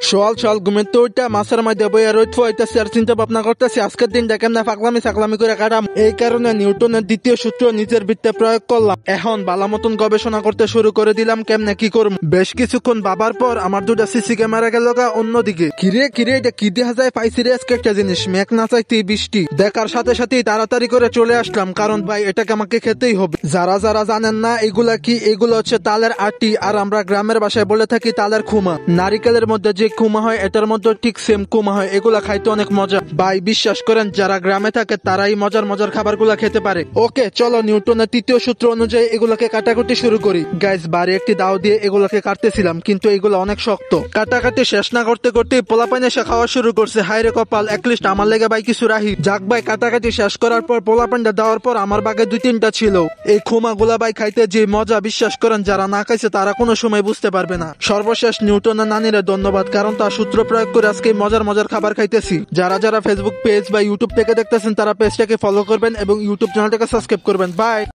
সকাল সকাল ঘুমের তো ওইটা মাছের মধ্যে বইয়া রোদ হইতেছে আর চিন্তা ভাবনা করতেছি আজকের দিনটা কেমন ফাকলামি করে কাটাম। এই কারণে নিউটনের দ্বিতীয় সূত্র নিজের বৃত্তে প্রয়োগ করলাম। এখন ভালো মতন গবেষণা করতে শুরু করে দিলাম কেমনে কি করব। বেশ কিছুক্ষণ ভাবার পর আমার দুটা সিসি ক্যামেরা গেল অন্যদিকে। কিরে এটা কি দেখা যায় পাইছি রে আজকে একটা জিনিস, মেঘ না চাইতেই বৃষ্টি। দেখার সাথে সাথেই তাড়াতাড়ি করে চলে আসলাম, কারণ ভাই এটাকে আমাকে খেতেই হবে। যারা যারা জানেন না এগুলা কি, এগুলো হচ্ছে তালের আটি, আর আমরা গ্রামের ভাষায় বলে থাকি তালের খুমা। নারিকেলের মধ্যে যে খুমা হয় এটার মধ্যে ঠিক সেম খুমা হয়। এগুলা খাইতে অনেক মজা ভাই, বিশ্বাস করেন যারা গ্রামে থাকে তারাই মজার খাবার গুলা খেতে পারে। ওকে চলো নিউটনের তৃতীয় সূত্র অনুযায়ী এগুলোকে কাটাকুটি শুরু করি। গাইস বাড়ি একটি দাও দিয়ে এগুলোকে কাটতেছিলাম, কিন্তু এগুলো অনেক শক্ত। কাটাকাটি শেষ না করতে করতে পোলাপাইন এসে খাওয়া শুরু করছে। হাইরে কপাল, একলিস্ট আমার লেগে ভাই কিছু রাহি। যাক ভাই, কাটাকাটি শেষ করার পর পোলাপাইনটা দেওয়ার পর আমার বাগে 2-3টা ছিল। এই খুমা গুলা ভাই খাইতে যে মজা, বিশ্বাস করেন যারা না খাইছে তারা কোনো সময় বুঝতে পারবে না। সর্বশেষ নিউটনের নানিরে ধন্যবাদ, কারণ তার সূত্র প্রয়োগ করে আজকে মজার খাবার খাইতেছি। যারা যারা ফেসবুক পেজ বা ইউটিউব থেকে দেখতেছেন তারা পেজটাকে ফলো করবেন এবং ইউটিউব চ্যানেলটাকে সাবস্ক্রাইব করবেন। বাই।